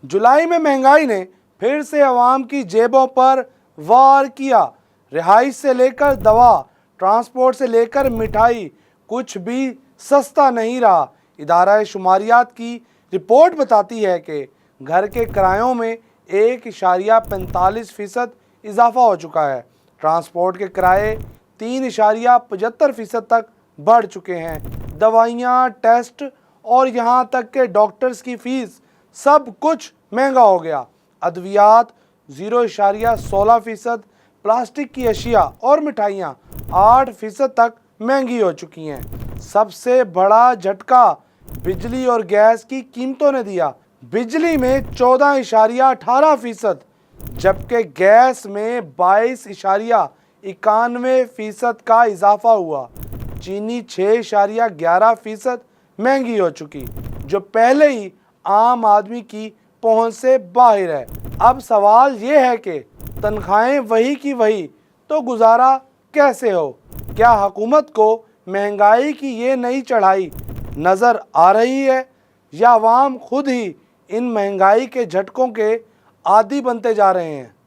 जुलाई में महंगाई ने फिर से अवाम की जेबों पर वार किया। रिहाइश से लेकर दवा, ट्रांसपोर्ट से लेकर मिठाई, कुछ भी सस्ता नहीं रहा। इदारा शुमारियात की रिपोर्ट बताती है कि घर के किरायों में 1.45% इजाफा हो चुका है। ट्रांसपोर्ट के किराए 3.75% तक बढ़ चुके हैं। दवाइयाँ, टेस्ट और यहाँ तक कि डॉक्टर्स की फीस सब कुछ महंगा हो गया। अद्वियात 0.16%, प्लास्टिक की अशिया और मिठाइयाँ 8% तक महंगी हो चुकी हैं। सबसे बड़ा झटका बिजली और गैस की कीमतों ने दिया। बिजली में 14.18%, जबकि गैस में 22.91% का इजाफा हुआ। चीनी 6.11% महंगी हो चुकी, जो पहले ही आम आदमी की पहुंच से बाहर है। अब सवाल ये है कि तनख्वाहें वही की वही तो गुजारा कैसे हो? क्या हुकूमत को महंगाई की ये नई चढ़ाई नज़र आ रही है, या अवाम खुद ही इन महंगाई के झटकों के आदी बनते जा रहे हैं?